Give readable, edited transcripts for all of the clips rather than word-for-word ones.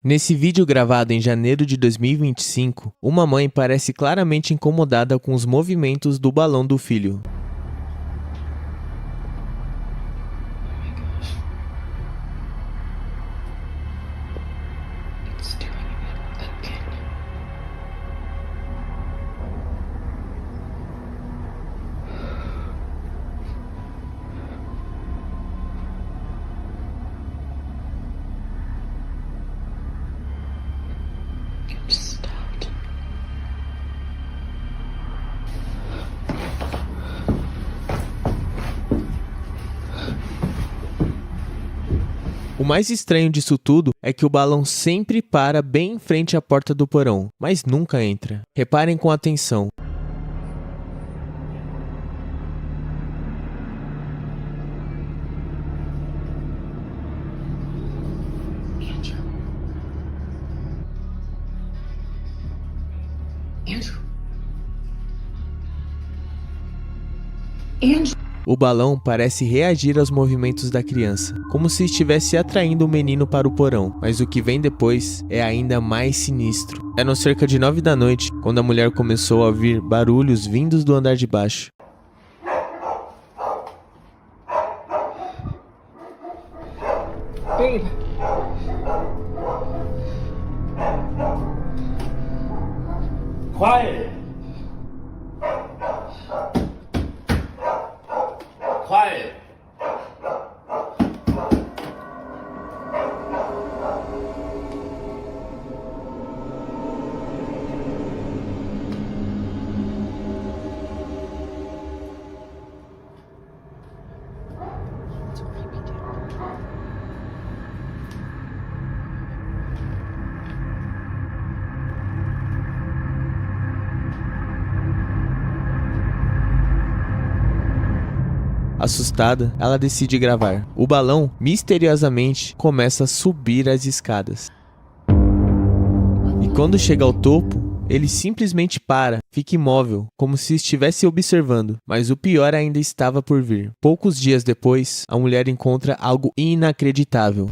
Nesse vídeo gravado em janeiro de 2025, uma mãe parece claramente incomodada com os movimentos do balão do filho. O mais estranho disso tudo é que o balão sempre para bem em frente à porta do porão, mas nunca entra. Reparem com atenção. O balão parece reagir aos movimentos da criança, como se estivesse atraindo o menino para o porão, mas o que vem depois é ainda mais sinistro. Eram cerca de 9 da noite, quando a mulher começou a ouvir barulhos vindos do andar de baixo. Babe. Quiet. Quiet. Assustada, ela decide gravar. O balão, misteriosamente, começa a subir as escadas. E quando chega ao topo, ele simplesmente para, fica imóvel, como se estivesse observando. Mas o pior ainda estava por vir. Poucos dias depois, a mulher encontra algo inacreditável.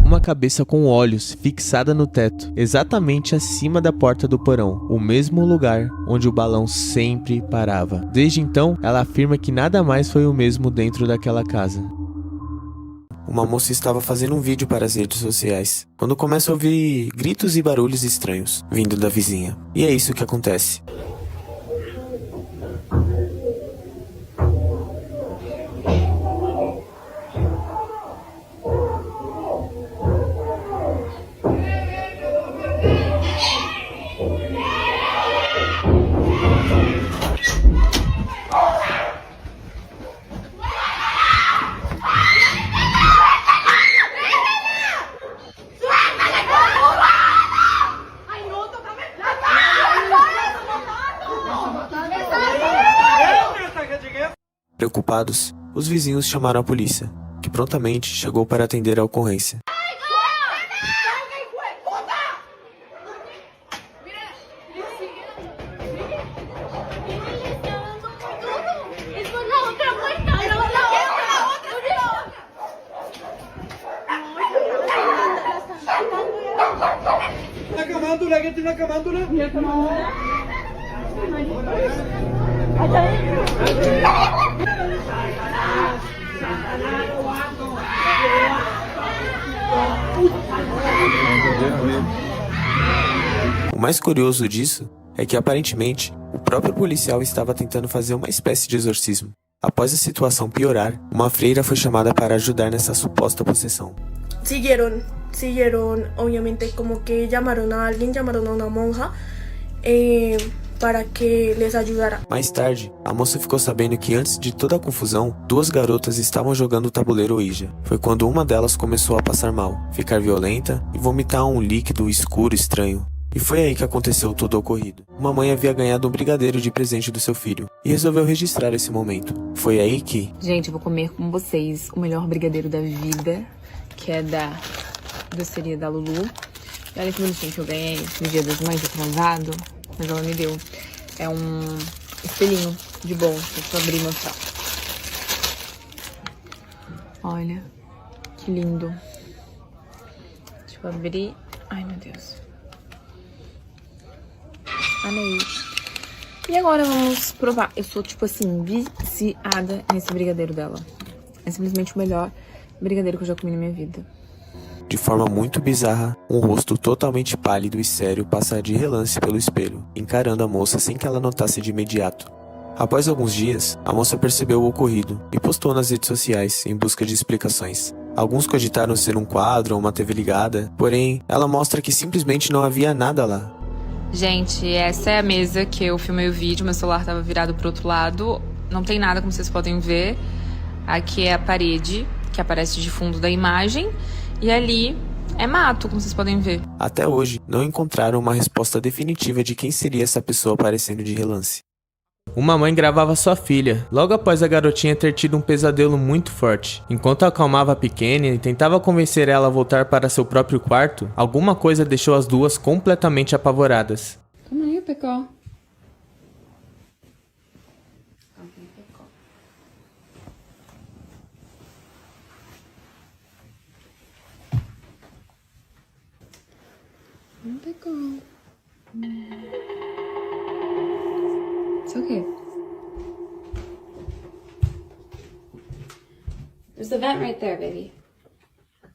Uma cabeça com olhos fixada no teto, exatamente acima da porta do porão, o mesmo lugar onde o balão sempre parava. Desde então, ela afirma que nada mais foi o mesmo dentro daquela casa. Uma moça estava fazendo um vídeo para as redes sociais, quando começa a ouvir gritos e barulhos estranhos, vindo da vizinha. E é isso que acontece. Preocupados, os vizinhos chamaram a polícia, que prontamente chegou para atender a ocorrência. O mais curioso disso é que aparentemente o próprio policial estava tentando fazer uma espécie de exorcismo. Após a situação piorar, uma freira foi chamada para ajudar nessa suposta possessão. Siguieron, obviamente como que llamaron a alguien, llamaron a una monja para que les ayudara. Mais tarde, a moça ficou sabendo que antes de toda a confusão, duas garotas estavam jogando o tabuleiro Ouija. Foi quando uma delas começou a passar mal, ficar violenta e vomitar um líquido escuro estranho. E foi aí que aconteceu todo o ocorrido. Uma mãe havia ganhado um brigadeiro de presente do seu filho e resolveu registrar esse momento. Foi aí que... Gente, eu vou comer com vocês o melhor brigadeiro da vida, que é da doceria da Lulu. E olha que bonitinho que eu ganhei no Dia das Mães atrasado, mas ela me deu. É um espelhinho de bom, deixa eu abrir e mostrar. Olha, que lindo. Deixa eu abrir. Ai, meu Deus. Amei. E agora vamos provar. Eu sou, tipo assim, viciada nesse brigadeiro dela. É simplesmente o melhor brigadeiro que eu já comi na minha vida. De forma muito bizarra, um rosto totalmente pálido e sério passa de relance pelo espelho, encarando a moça sem que ela notasse de imediato. Após alguns dias, a moça percebeu o ocorrido e postou nas redes sociais em busca de explicações. Alguns cogitaram ser um quadro ou uma TV ligada, porém, ela mostra que simplesmente não havia nada lá. Gente, essa é a mesa que eu filmei o vídeo, meu celular estava virado pro outro lado. Não tem nada, como vocês podem ver. Aqui é a parede, que aparece de fundo da imagem. E ali é mato, como vocês podem ver. Até hoje, não encontraram uma resposta definitiva de quem seria essa pessoa aparecendo de relance. Uma mãe gravava sua filha, logo após a garotinha ter tido um pesadelo muito forte. Enquanto acalmava a pequena e tentava convencer ela a voltar para seu próprio quarto, alguma coisa deixou as duas completamente apavoradas. Come on, you pickle. Pickle. It's okay. There's the vent right there, baby.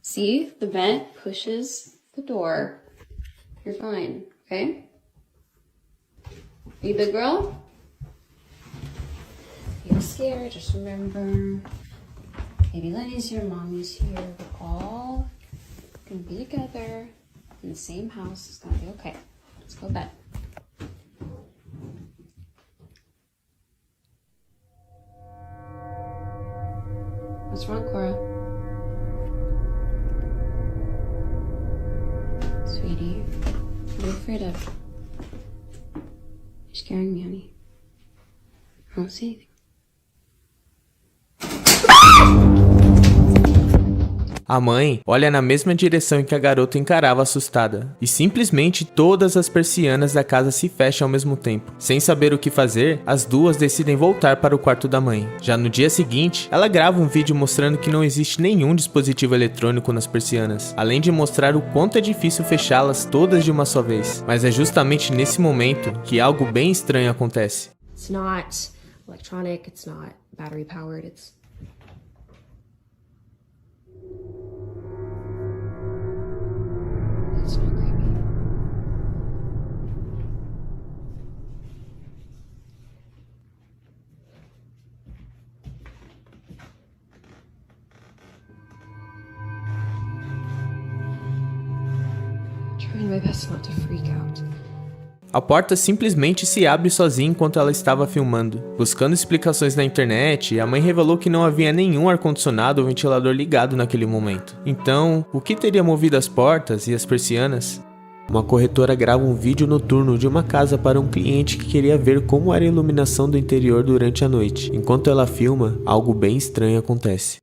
See? The vent pushes the door. You're fine, okay? You big girl? You're scared, just remember. Baby Lenny's here, mommy's here. We're all gonna be together in the same house. It's gonna be okay. Let's go to bed. What's wrong, Cora? Sweetie, what are you afraid of? You're scaring me, honey. I don't see anything. A mãe olha na mesma direção em que a garota encarava assustada, e simplesmente todas as persianas da casa se fecham ao mesmo tempo. Sem saber o que fazer, as duas decidem voltar para o quarto da mãe. Já no dia seguinte, ela grava um vídeo mostrando que não existe nenhum dispositivo eletrônico nas persianas, além de mostrar o quanto é difícil fechá-las todas de uma só vez. Mas é justamente nesse momento que algo bem estranho acontece. It's not electronic, it's not battery powered, it's not creepy. Trying my best not to freak out. A porta simplesmente se abre sozinha enquanto ela estava filmando. Buscando explicações na internet, a mãe revelou que não havia nenhum ar-condicionado ou ventilador ligado naquele momento. Então, o que teria movido as portas e as persianas? Uma corretora grava um vídeo noturno de uma casa para um cliente que queria ver como era a iluminação do interior durante a noite. Enquanto ela filma, algo bem estranho acontece.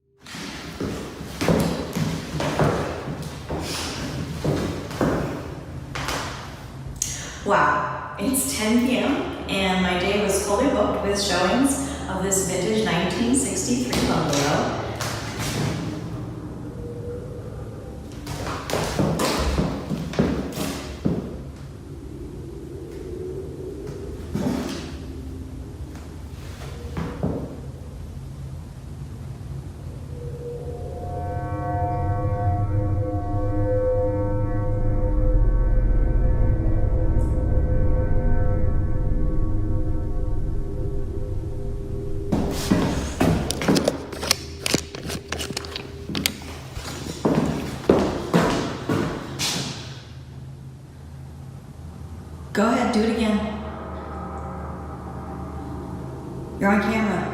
Wow, it's 10 p.m. and my day was fully booked with showings of this vintage 1963 bungalow. ahead, do it again. You're on camera.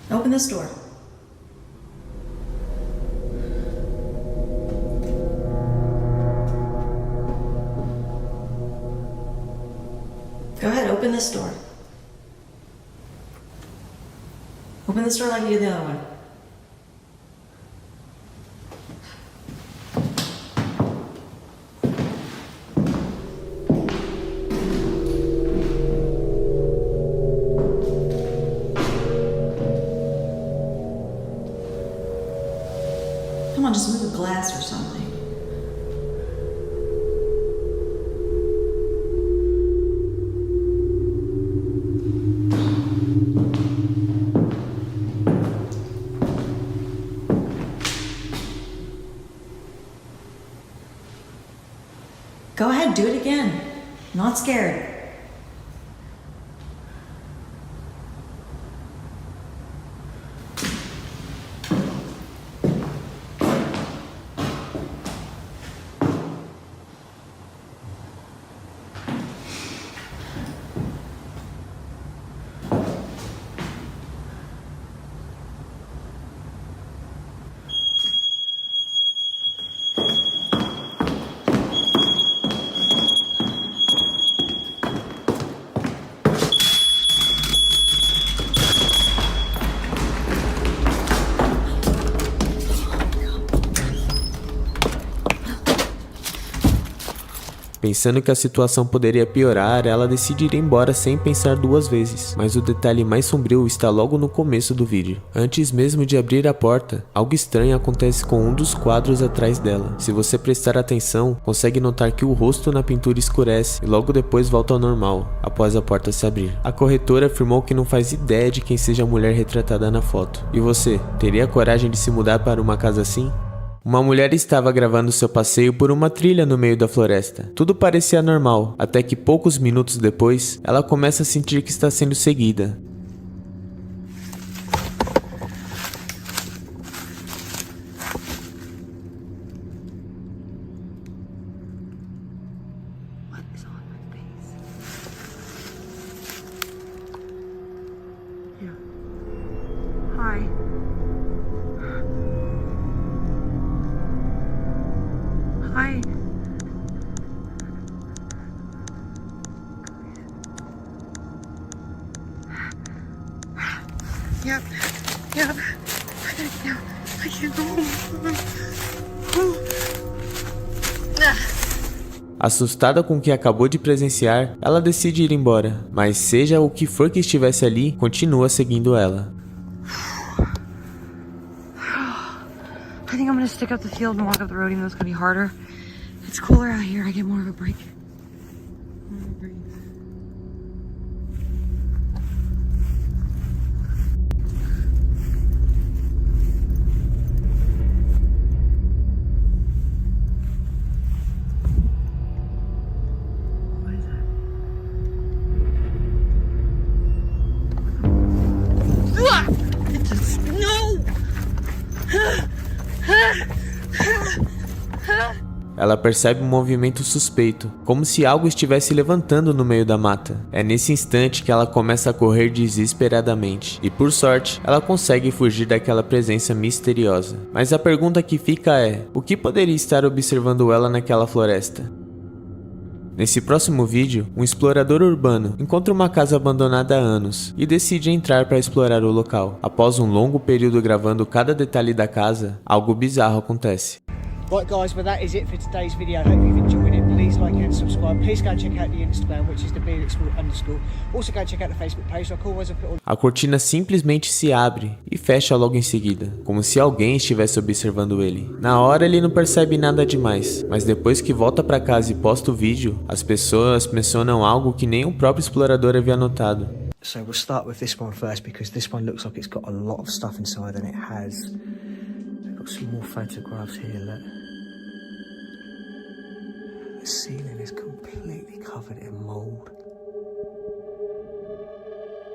Open this door. Go ahead, open this door. Open this door like you did the other one. Come on, just move the glass or something. Go ahead, do it again. I'm not scared. Pensando que a situação poderia piorar, ela decide ir embora sem pensar duas vezes. Mas o detalhe mais sombrio está logo no começo do vídeo. Antes mesmo de abrir a porta, algo estranho acontece com um dos quadros atrás dela. Se você prestar atenção, consegue notar que o rosto na pintura escurece e logo depois volta ao normal, após a porta se abrir. A corretora afirmou que não faz ideia de quem seja a mulher retratada na foto. E você, teria coragem de se mudar para uma casa assim? Uma mulher estava gravando seu passeio por uma trilha no meio da floresta. Tudo parecia normal, até que poucos minutos depois, ela começa a sentir que está sendo seguida. Hi. Hi. Yep. Yep. Yeah. I can't go home. Assustada com o que acabou de presenciar, ela decide ir embora, mas seja o que for que estivesse ali, continua seguindo ela. I think I'm gonna stick up the field and walk up the road, even though it's gonna be harder. It's cooler out here. I get more of a break. What is that? It's a snow. Ela percebe um movimento suspeito, como se algo estivesse levantando no meio da mata. É nesse instante que ela começa a correr desesperadamente, e por sorte, ela consegue fugir daquela presença misteriosa. Mas a pergunta que fica é, o que poderia estar observando ela naquela floresta? Nesse próximo vídeo, um explorador urbano encontra uma casa abandonada há anos e decide entrar para explorar o local. Após um longo período gravando cada detalhe da casa, algo bizarro acontece. Right guys, well that is it for today's video. Hope you've enjoyed it. Please like and subscribe. Please go and check out the Instagram, which is _. Also go and check out the Facebook page, like always I put on. A cortina simplesmente se abre e fecha logo em seguida, como se alguém estivesse observando ele. Na hora ele não percebe nada demais, mas depois que volta para casa e posta o vídeo, as pessoas mencionam algo que nem o próprio explorador havia notado. So we'll start with this one first because this one looks like it's got a lot of stuff inside, and it has. I've got some more photographs here, look. The ceiling is completely covered in mould.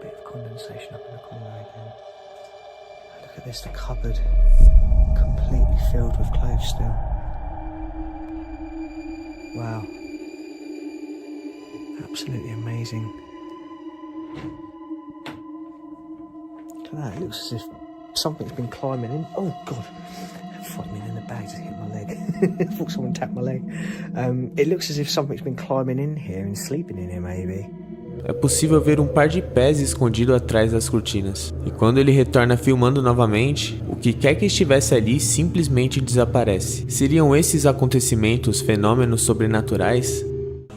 Bit of condensation up in the corner again. Look at this, the cupboard completely filled with clothes still. Wow. Absolutely amazing. Look at that, it looks as if something's been climbing in. Oh God, 5 minutes in the bag just hit my leg. I thought someone tapped my leg. It looks as if something's been climbing in here and sleeping in here maybe. É possível ver um par de pés escondido atrás das cortinas. E quando ele retorna filmando novamente, o que quer que estivesse ali simplesmente desaparece. Seriam esses acontecimentos fenômenos sobrenaturais?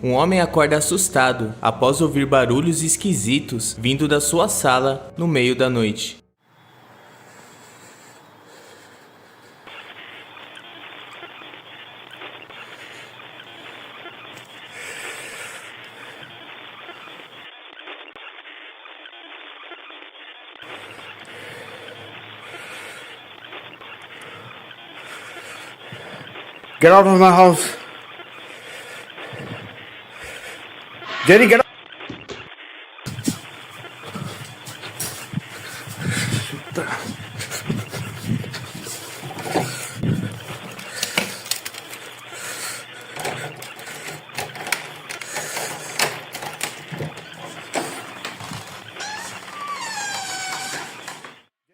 Um homem acorda assustado após ouvir barulhos esquisitos vindo da sua sala no meio da noite. Get out of my house. Jerry, get out.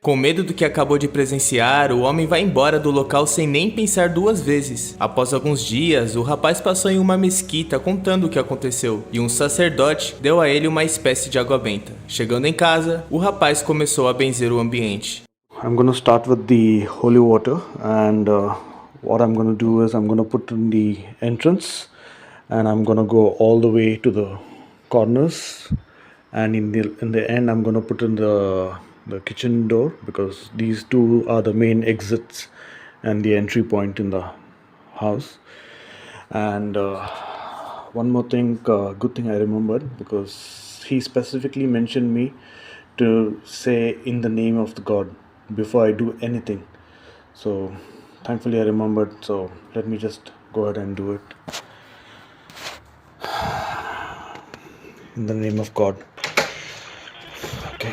Com medo do que acabou de presenciar, o homem vai embora do local sem nem pensar duas vezes. Após alguns dias, o rapaz passou em uma mesquita contando o que aconteceu, e um sacerdote deu a ele uma espécie de água benta. Chegando em casa, o rapaz começou a benzer o ambiente. I'm going to start with the holy water, and what I'm going to do is I'm going to put in the entrance, and I'm going to go all the way to the corners, and in the end I'm going to put in the kitchen door, because these two are the main exits and the entry point in the house. And one more thing, good thing I remembered, because he specifically mentioned me to say in the name of the God before I do anything. So thankfully I remembered, so let me just go ahead and do it. In the name of God. Okay.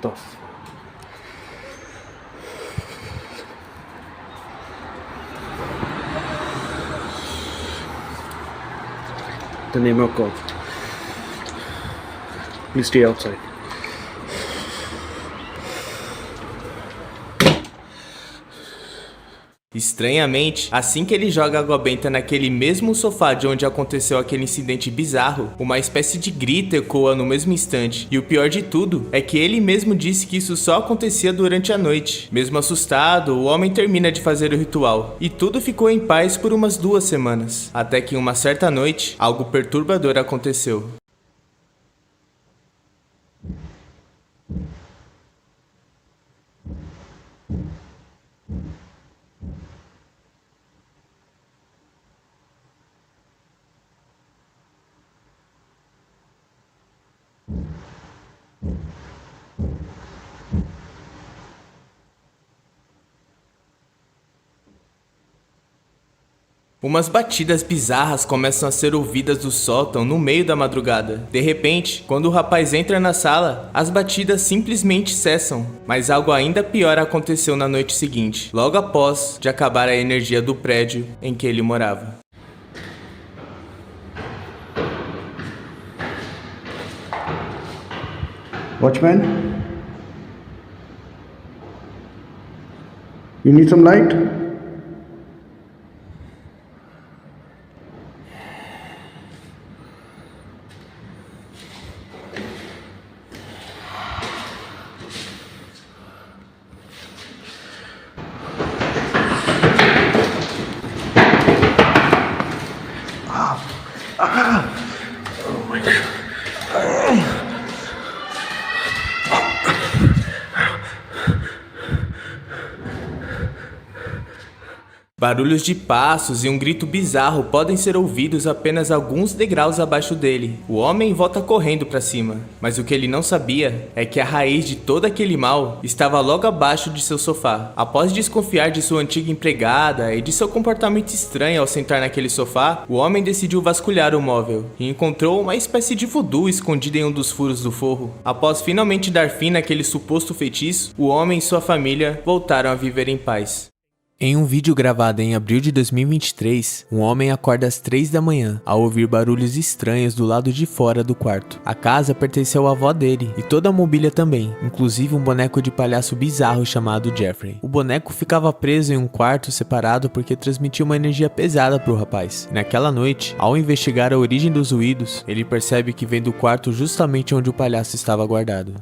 Tough. The name of God. Please stay outside. Estranhamente, assim que ele joga água benta naquele mesmo sofá de onde aconteceu aquele incidente bizarro, uma espécie de grito ecoa no mesmo instante. E o pior de tudo é que ele mesmo disse que isso só acontecia durante a noite. Mesmo assustado, o homem termina de fazer o ritual. E tudo ficou em paz por umas 2 semanas. Até que em uma certa noite, algo perturbador aconteceu. Umas batidas bizarras começam a ser ouvidas do sótão no meio da madrugada. De repente, quando o rapaz entra na sala, as batidas simplesmente cessam. Mas algo ainda pior aconteceu na noite seguinte, logo após de acabar a energia do prédio em que ele morava. Watchman? You need some light? Oh my God. Barulhos de passos e um grito bizarro podem ser ouvidos apenas alguns degraus abaixo dele. O homem volta correndo para cima, mas o que ele não sabia é que a raiz de todo aquele mal estava logo abaixo de seu sofá. Após desconfiar de sua antiga empregada e de seu comportamento estranho ao sentar naquele sofá, o homem decidiu vasculhar o móvel e encontrou uma espécie de voodoo escondido em um dos furos do forro. Após finalmente dar fim naquele suposto feitiço, o homem e sua família voltaram a viver em paz. Em um vídeo gravado em abril de 2023, um homem acorda às 3 da manhã ao ouvir barulhos estranhos do lado de fora do quarto. A casa pertenceu à avó dele e toda a mobília também, inclusive um boneco de palhaço bizarro chamado Jeffrey. O boneco ficava preso em um quarto separado porque transmitia uma energia pesada para o rapaz. Naquela noite, ao investigar a origem dos ruídos, ele percebe que vem do quarto justamente onde o palhaço estava guardado.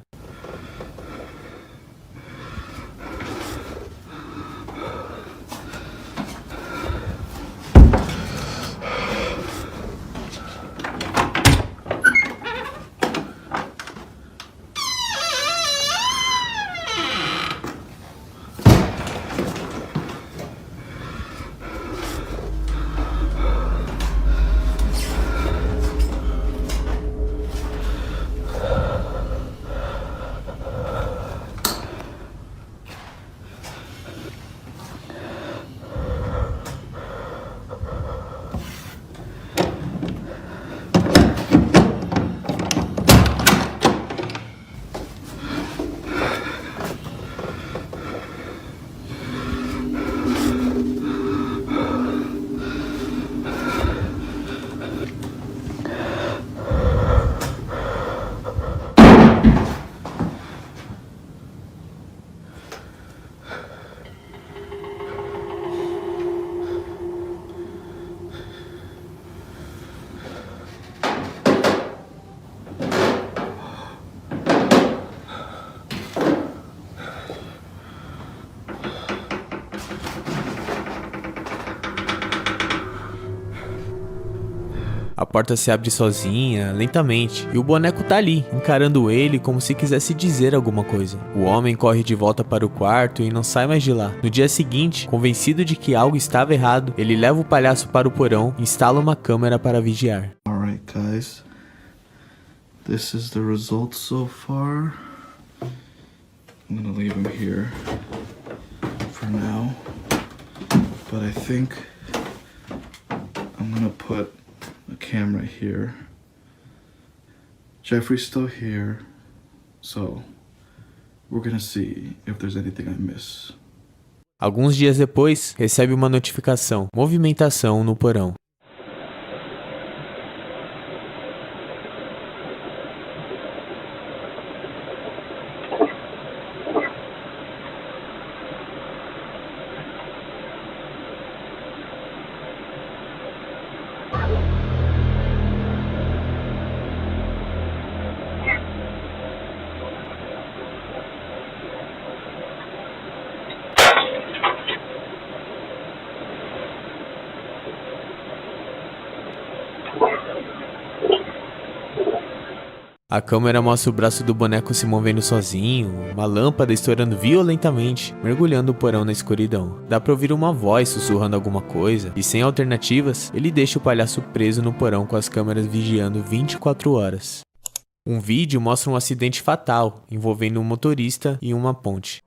A porta se abre sozinha, lentamente, e o boneco tá ali, encarando ele como se quisesse dizer alguma coisa. O homem corre de volta para o quarto e não sai mais de lá. No dia seguinte, convencido de que algo estava errado, ele leva o palhaço para o porão e instala uma câmera para vigiar. Alright guys, this is the result so far. I'm gonna leave him here for now, but I think I'm gonna put a camera here. Jeffrey's still here, so we're gonna see if there's anything I miss. Alguns dias depois, recebe uma notificação: movimentação no porão. A câmera mostra o braço do boneco se movendo sozinho, uma lâmpada estourando violentamente, mergulhando o porão na escuridão. Dá pra ouvir uma voz sussurrando alguma coisa, e sem alternativas, ele deixa o palhaço preso no porão com as câmeras vigiando 24 horas. Um vídeo mostra um acidente fatal, envolvendo um motorista e uma ponte.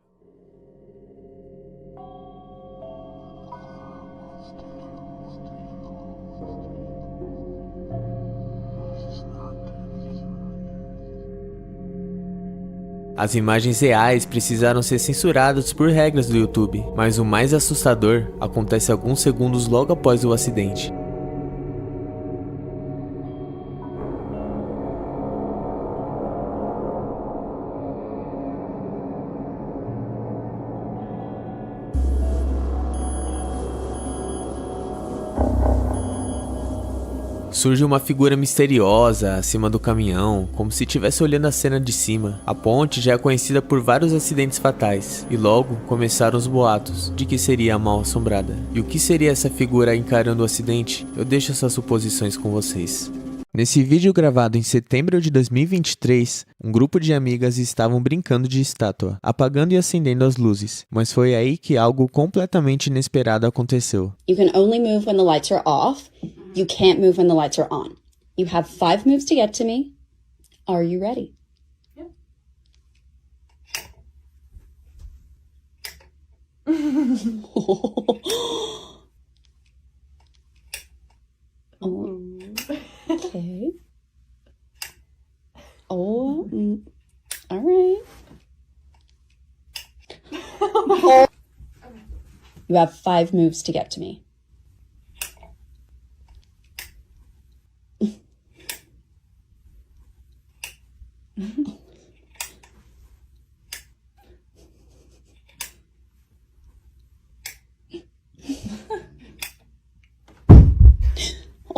As imagens reais precisaram ser censuradas por regras do YouTube, mas o mais assustador acontece alguns segundos logo após o acidente. Surge uma figura misteriosa acima do caminhão, como se estivesse olhando a cena de cima. A ponte já é conhecida por vários acidentes fatais, e logo começaram os boatos de que seria a mal-assombrada. E o que seria essa figura encarando o acidente? Eu deixo essas suposições com vocês. Nesse vídeo gravado em setembro de 2023, um grupo de amigas estavam brincando de estátua, apagando e acendendo as luzes, mas foi aí que algo completamente inesperado aconteceu. You can only move when the lights are off. You can't move when the lights are on. You have 5 moves to get to me. Are you ready? Yep. Oh. Okay. Oh, all right. You have 5 moves to get to me.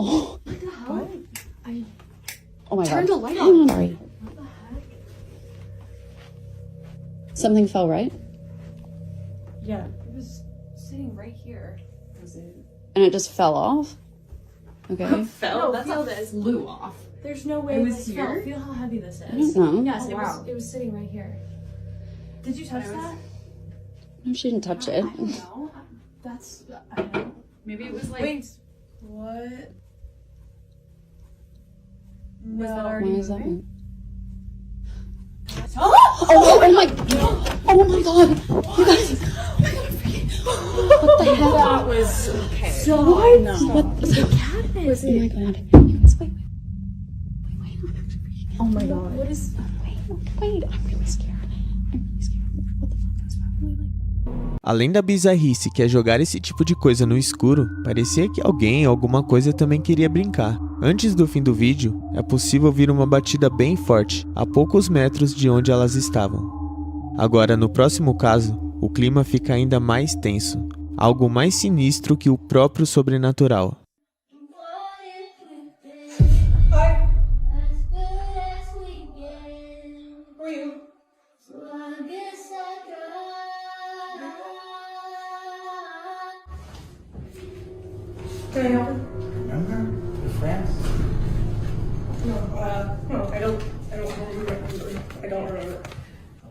Oh, what the hell? Oh my Turn God. the light Hang on. on, Ari. What the heck? Something fell, right? Yeah, it was sitting right here. Was it? And it just fell off? Okay. Fell? No, that's feel this. Flew off. There's no way It was this here? fell. Feel how heavy this I is. don't know. Yes, Oh, it was sitting right here. Did you touch that? No, she didn't touch it. I don't know. That's, I don't know. Maybe it was like. Wait, what? Was that Why already is that? moving? Oh my God! Oh my God! You guys! What the hell? That was okay. What? What? The cabinet. Oh my God! You guys, wait. I'm actually freaking out. Oh my god. What is? Wait, I'm really scared. What the fuck? That's probably like. Além da bizarrice que é jogar esse tipo de coisa no escuro, parecia que alguém ou alguma coisa também queria brincar. Antes do fim do vídeo, é possível ouvir uma batida bem forte, a poucos metros de onde elas estavam. Agora, no próximo caso, o clima fica ainda mais tenso, algo mais sinistro que o próprio sobrenatural. Can I help you? Remember the friends? No, I don't remember.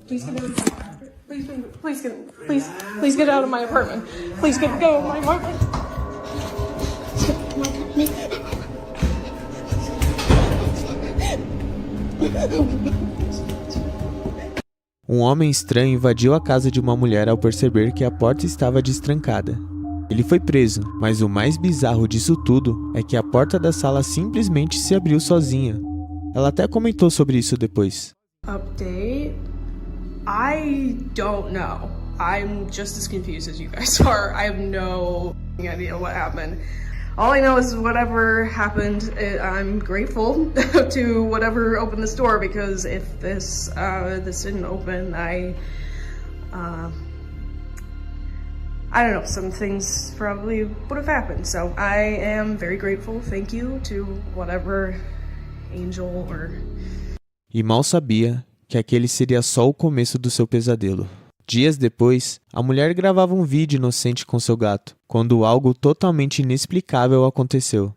Please get out of my apartment. Please get out of my apartment. Please get out of my apartment. Um homem estranho invadiu a casa de uma mulher ao perceber que a porta estava destrancada. Ele foi preso, mas o mais bizarro disso tudo é que a porta da sala simplesmente se abriu sozinha. Ela até comentou sobre isso depois. Update? I don't know. I'm just as confused as you guys are. I have no idea what happened. All I know is whatever happened, I'm grateful to whatever opened this door, because if this didn't open, I don't know, some things probably would have happened. So I am very grateful. Thank you to whatever angel or... E mal sabia que aquele seria só o começo do seu pesadelo. Dias depois, a mulher gravava um vídeo inocente com seu gato, quando algo totalmente inexplicável aconteceu.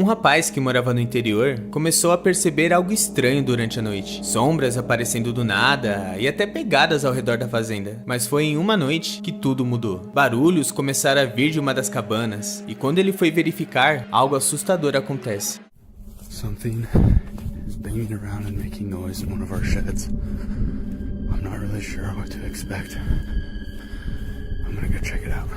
Um rapaz que morava no interior começou a perceber algo estranho durante a noite. Sombras aparecendo do nada e até pegadas ao redor da fazenda. Mas foi em uma noite que tudo mudou. Barulhos começaram a vir de uma das cabanas e quando ele foi verificar, algo assustador acontece. Something banging around and making noise in one of our sheds. I'm not really sure what to expect. I'm gonna go check it out.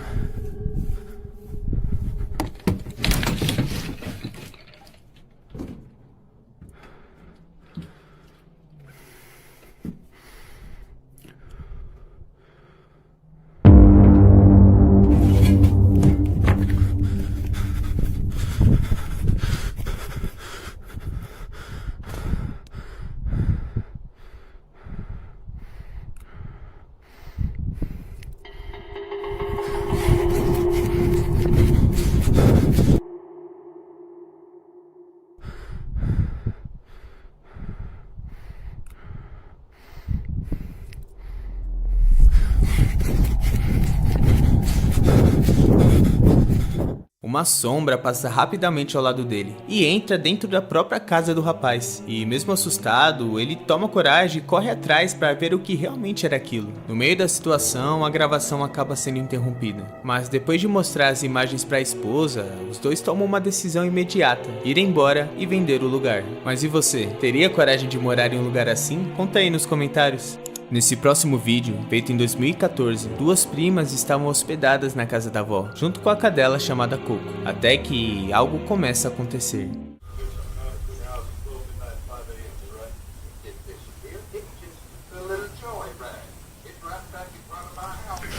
Uma sombra passa rapidamente ao lado dele e entra dentro da própria casa do rapaz. E mesmo assustado, ele toma coragem e corre atrás para ver o que realmente era aquilo. No meio da situação, a gravação acaba sendo interrompida. Mas depois de mostrar as imagens para a esposa, os dois tomam uma decisão imediata: ir embora e vender o lugar. Mas e você? Teria coragem de morar em um lugar assim? Conta aí nos comentários. Nesse próximo vídeo, feito em 2014, duas primas estavam hospedadas na casa da avó, junto com a cadela chamada Coco, até que algo começa a acontecer.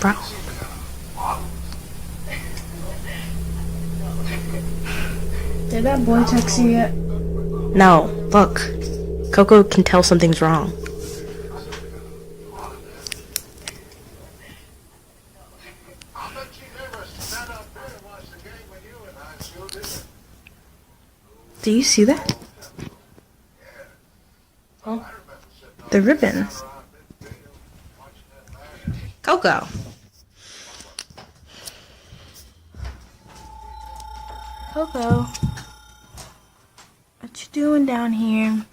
Bro. Did that boy text you yet? No, look. Coco can tell something's wrong. Do you see that? Oh, the ribbon. Coco. Coco. What you doing down here?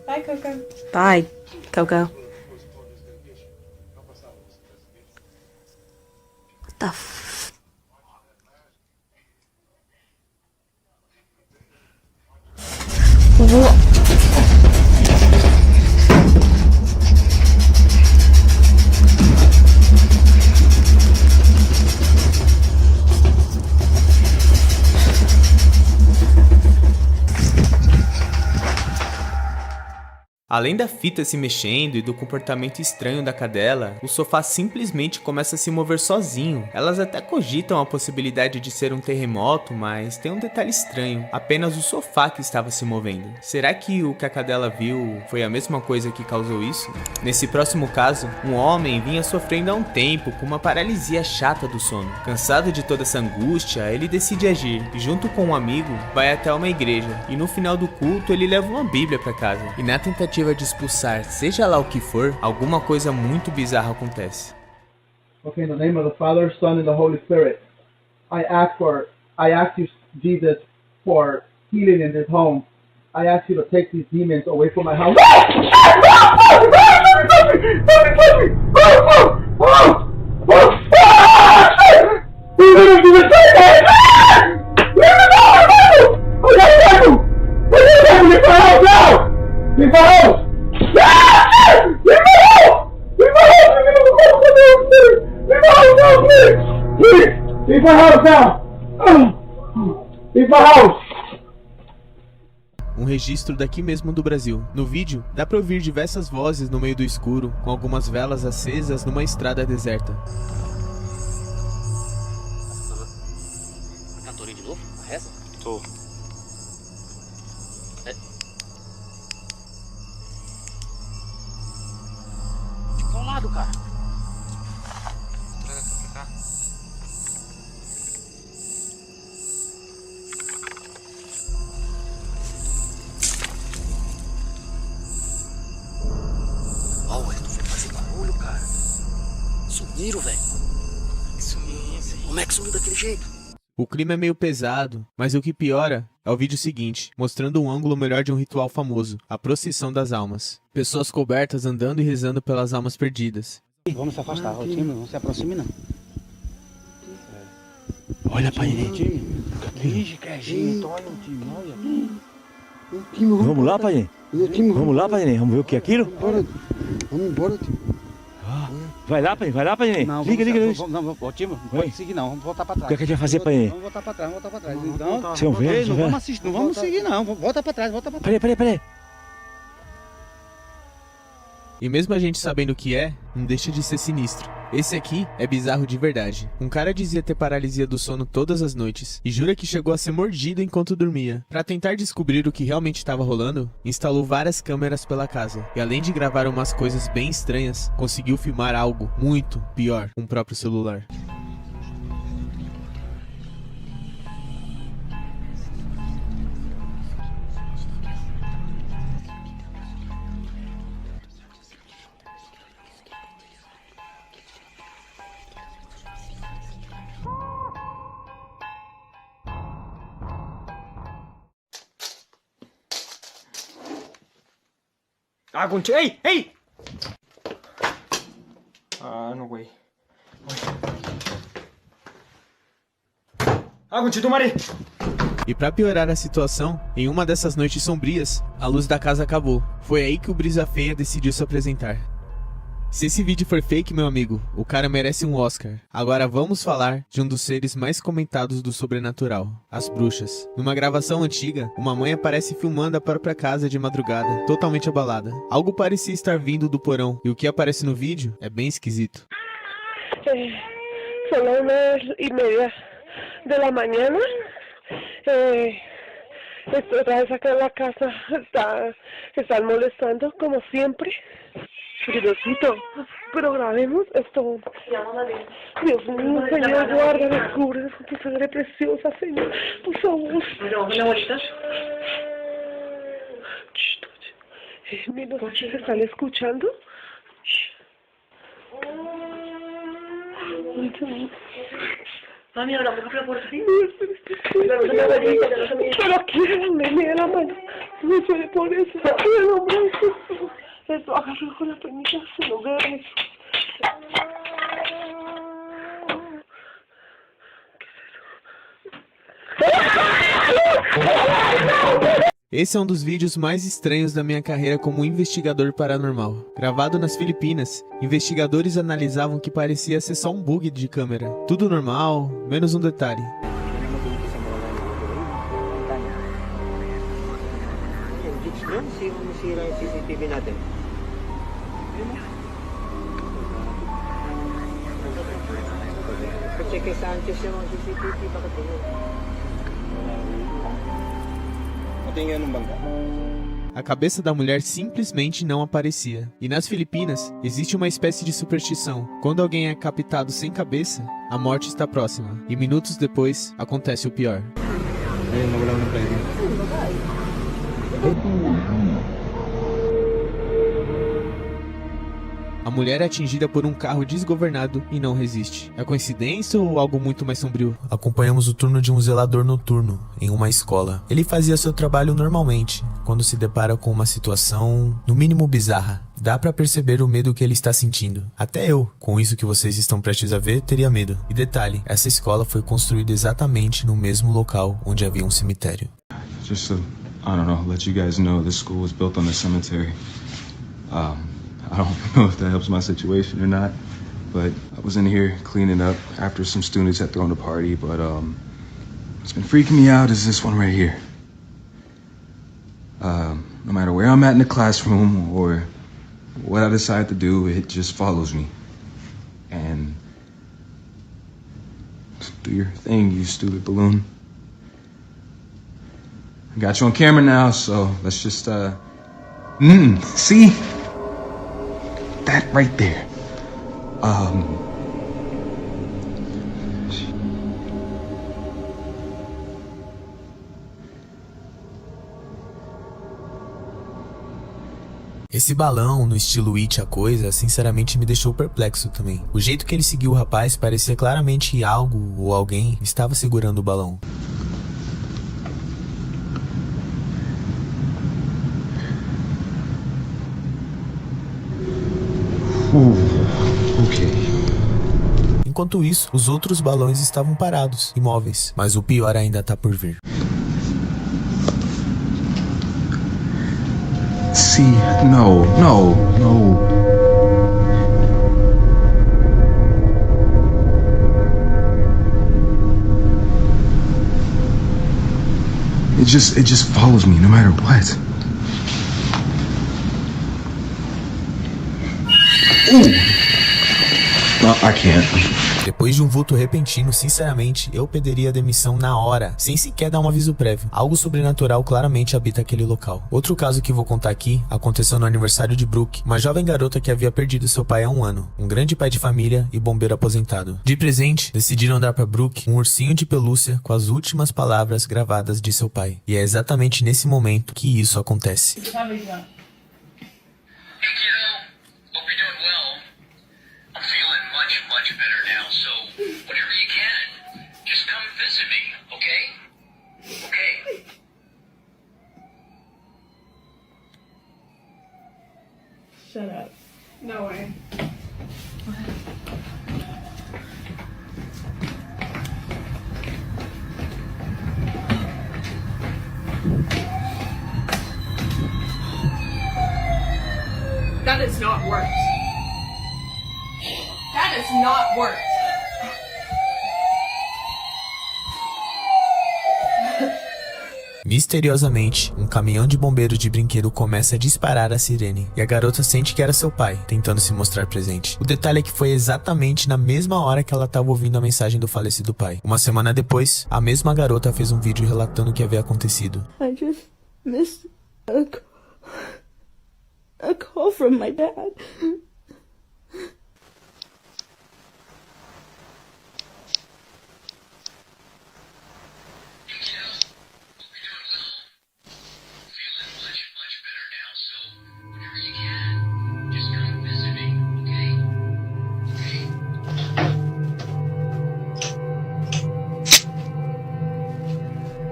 Bye, Coco. Bye, Coco. What the f... Além da fita se mexendo e do comportamento estranho da cadela, o sofá simplesmente começa a se mover sozinho. Elas até cogitam a possibilidade de ser um terremoto, mas tem um detalhe estranho: apenas o sofá que estava se movendo. Será que o que a cadela viu foi a mesma coisa que causou isso? Nesse próximo caso, um homem vinha sofrendo há um tempo com uma paralisia chata do sono. Cansado de toda essa angústia, ele decide agir e junto com um amigo vai até uma igreja e no final do culto ele leva uma bíblia para casa. E na tentativa de expulsar seja lá o que for, alguma coisa muito bizarra acontece. Okay, in the name of the Father, Son, and the Holy Spirit, I ask you, Jesus, for healing in this home. I ask you to take these demons away from my house. Leave my house now! Leave my house! Um registro daqui mesmo do Brasil. No vídeo, dá pra ouvir diversas vozes no meio do escuro, com algumas velas acesas numa estrada deserta. Cantou de novo? A reza? Tô. De qual lado, cara? Traga essa pra cá. Sumiram, velho. Como é que sumiu daquele jeito? O clima é meio pesado, mas o que piora é o vídeo seguinte, mostrando um ângulo melhor de um ritual famoso, a procissão das almas. Pessoas cobertas andando e rezando pelas almas perdidas. Vamos se afastar, o time, não se aproxime não. Olha pra ele. Vamos lá, pai. Vamos lá, pai. Vamos ver o que é aquilo? Vamos embora, time. Vai lá, pai. Não, liga. Não, time, não pode seguir não, vamos voltar pra trás. O que é que a gente vai fazer, pai? Vamos voltar pra trás. Então, não vamos assistir, não vamos seguir não, volta pra trás. Peraí. E mesmo a gente sabendo o que é, não deixa de ser sinistro. Esse aqui é bizarro de verdade. Um cara dizia ter paralisia do sono todas as noites e jura que chegou a ser mordido enquanto dormia. Para tentar descobrir o que realmente estava rolando, instalou várias câmeras pela casa e, além de gravar umas coisas bem estranhas, conseguiu filmar algo muito pior com o próprio celular. Hey! No way. E pra piorar a situação, em uma dessas noites sombrias, a luz da casa acabou. Foi aí que o Brisa Feia decidiu se apresentar. Se esse vídeo for fake, meu amigo, o cara merece um Oscar. Agora vamos falar de um dos seres mais comentados do sobrenatural, as bruxas. Numa gravação antiga, uma mãe aparece filmando a própria casa de madrugada, totalmente abalada. Algo parecia estar vindo do porão, e o que aparece no vídeo é bem esquisito. Son las 1:30 de la mañana. Estoy otra vez acá en la casa. Están molestando como siempre. Diosito, pero grabemos esto. Dios mío, Señor, guárdame, cúbreme con tu sangre preciosa, Señor. Por favor. Mira, ¿se están escuchando? Mami, hablamos por fin. Pero quiérame, mira la mano. No soy por eso. Quiero, hombre. Eso, agarro con la peñita, se lo veo eso. Esse é um dos vídeos mais estranhos da minha carreira como investigador paranormal. Gravado nas Filipinas, investigadores analisavam que parecia ser só um bug de câmera. Tudo normal, menos um detalhe. CCTV natin. Check sa Sanchez yung CCTV, bakit yun? Matingin ng bangka. A cabeça da mulher simplesmente não aparecia. E nas Filipinas, existe uma espécie de superstição. Quando alguém é captado sem cabeça, a morte está próxima. E minutos depois, acontece o pior. A mulher é atingida por um carro desgovernado e não resiste. É coincidência ou algo muito mais sombrio? Acompanhamos o turno de um zelador noturno em uma escola. Ele fazia seu trabalho normalmente, quando se depara com uma situação, no mínimo bizarra. Dá pra perceber o medo que ele está sentindo. Até eu, com isso que vocês estão prestes a ver, teria medo. E detalhe, essa escola foi construída exatamente no mesmo local onde havia um cemitério. Just to, I don't know, let you guys know this school was built on a cemetery. I don't know if that helps my situation or not, but I was in here cleaning up after some students had thrown a party, but what's been freaking me out is this one right here. No matter where I'm at in the classroom or what I decide to do, it just follows me. And do your thing, you stupid balloon. I got you on camera now, so let's just, see? That right there. Esse balão, no estilo It a Coisa, sinceramente me deixou perplexo também. O jeito que ele seguiu o rapaz parecia claramente algo ou alguém estava segurando o balão. Ok. Enquanto isso, os outros balões estavam parados, imóveis. Mas o pior ainda tá por vir. See, no. It just follows me no matter what. No, I can't. Depois de um vulto repentino, sinceramente, eu pediria a demissão na hora, sem sequer dar um aviso prévio. Algo sobrenatural claramente habita aquele local. Outro caso que vou contar aqui aconteceu no aniversário de Brooke, uma jovem garota que havia perdido seu pai há um ano, um grande pai de família e bombeiro aposentado. De presente, decidiram dar para Brooke um ursinho de pelúcia com as últimas palavras gravadas de seu pai. E é exatamente nesse momento que isso acontece. Shut up. No way. That is not worse. That is not worse. Misteriosamente, um caminhão de bombeiros de brinquedo começa a disparar a sirene, e a garota sente que era seu pai, tentando se mostrar presente. O detalhe é que foi exatamente na mesma hora que ela estava ouvindo a mensagem do falecido pai. Uma semana depois, a mesma garota fez um vídeo relatando o que havia acontecido. I just missed a call from my dad.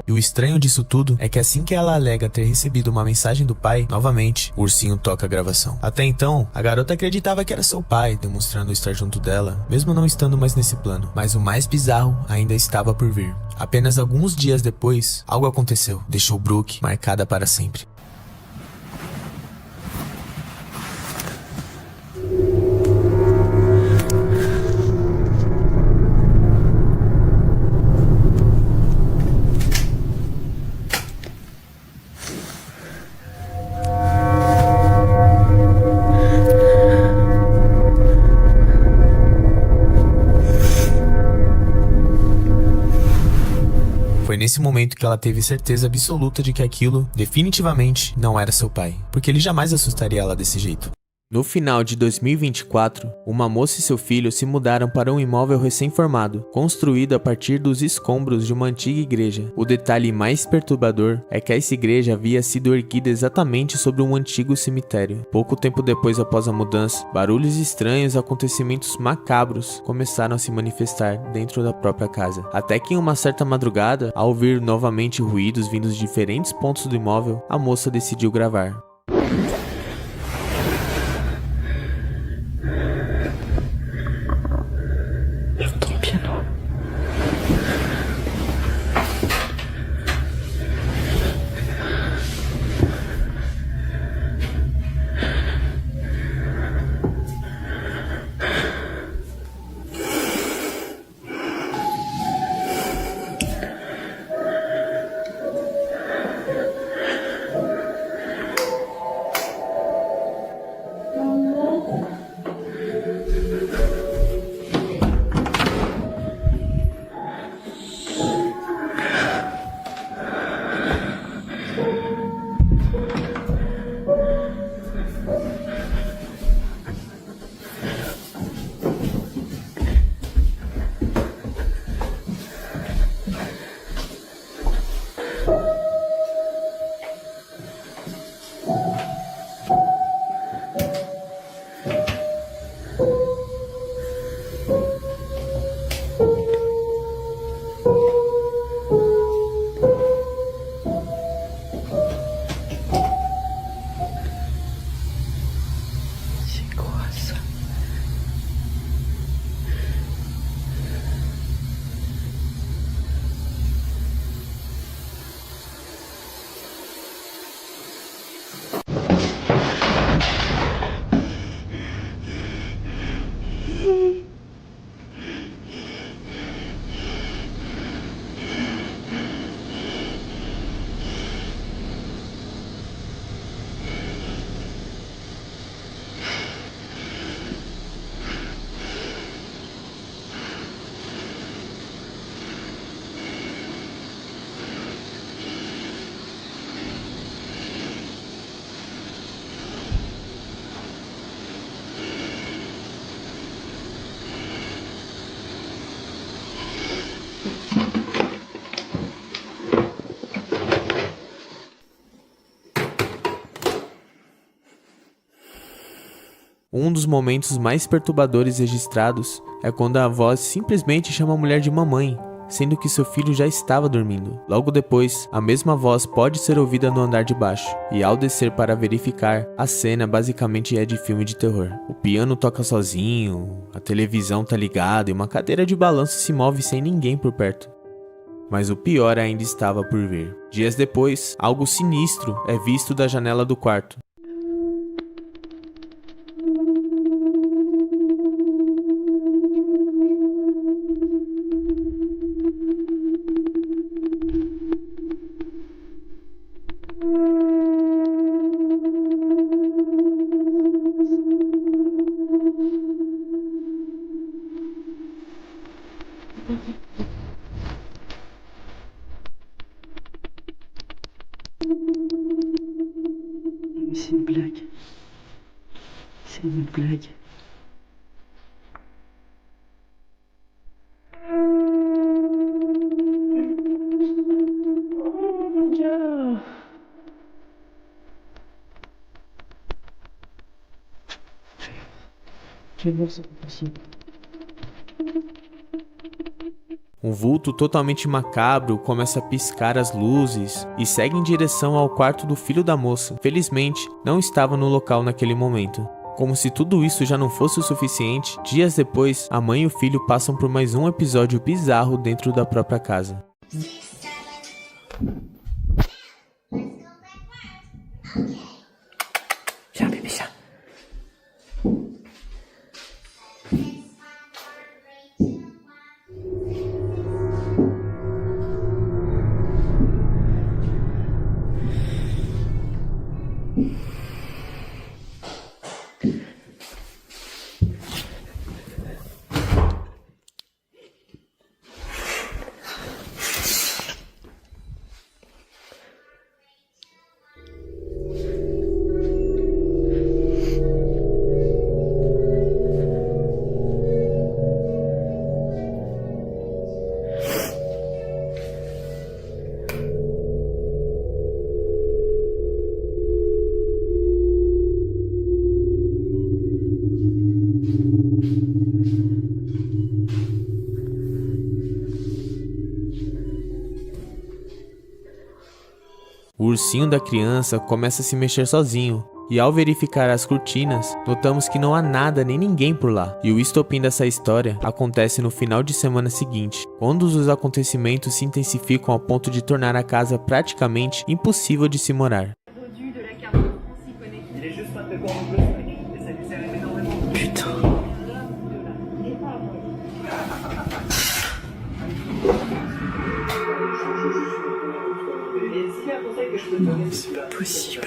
E o estranho disso tudo é que assim que ela alega ter recebido uma mensagem do pai, novamente, o ursinho toca a gravação. Até então, a garota acreditava que era seu pai, demonstrando estar junto dela, mesmo não estando mais nesse plano. Mas o mais bizarro ainda estava por vir. Apenas alguns dias depois, algo aconteceu, deixou Brooke marcada para sempre. Foi nesse momento que ela teve certeza absoluta de que aquilo, definitivamente, não era seu pai, porque ele jamais assustaria ela desse jeito. No final de 2024, uma moça e seu filho se mudaram para um imóvel recém-formado, construído a partir dos escombros de uma antiga igreja. O detalhe mais perturbador é que essa igreja havia sido erguida exatamente sobre um antigo cemitério. Pouco tempo depois após a mudança, barulhos estranhos e acontecimentos macabros começaram a se manifestar dentro da própria casa. Até que em uma certa madrugada, ao ouvir novamente ruídos vindos de diferentes pontos do imóvel, a moça decidiu gravar. Um dos momentos mais perturbadores registrados é quando a avó simplesmente chama a mulher de mamãe, sendo que seu filho já estava dormindo. Logo depois, a mesma voz pode ser ouvida no andar de baixo, e ao descer para verificar, a cena basicamente é de filme de terror. O piano toca sozinho, a televisão tá ligada e uma cadeira de balanço se move sem ninguém por perto. Mas o pior ainda estava por vir. Dias depois, algo sinistro é visto da janela do quarto. C'est une blague. C'est une blague. Je vais voir ça possible. Um vulto totalmente macabro começa a piscar as luzes e segue em direção ao quarto do filho da moça. Felizmente, não estava no local naquele momento. Como se tudo isso já não fosse o suficiente, dias depois, a mãe e o filho passam por mais um episódio bizarro dentro da própria casa. Viens, bébé, viens. O ursinho da criança começa a se mexer sozinho, e ao verificar as cortinas, notamos que não há nada nem ninguém por lá. E o estopim dessa história acontece no final de semana seguinte, quando os acontecimentos se intensificam ao ponto de tornar a casa praticamente impossível de se morar. Non, c'est pas possible.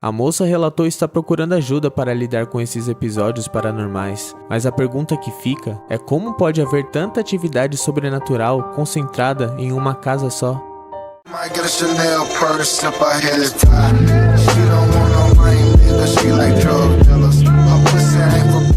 A moça relatou estar procurando ajuda para lidar com esses episódios paranormais, mas a pergunta que fica é como pode haver tanta atividade sobrenatural concentrada em uma casa só? Might get a Chanel purse, step out here this time. She don't want no money, nigga, she like drug dealers. My pussy ain't for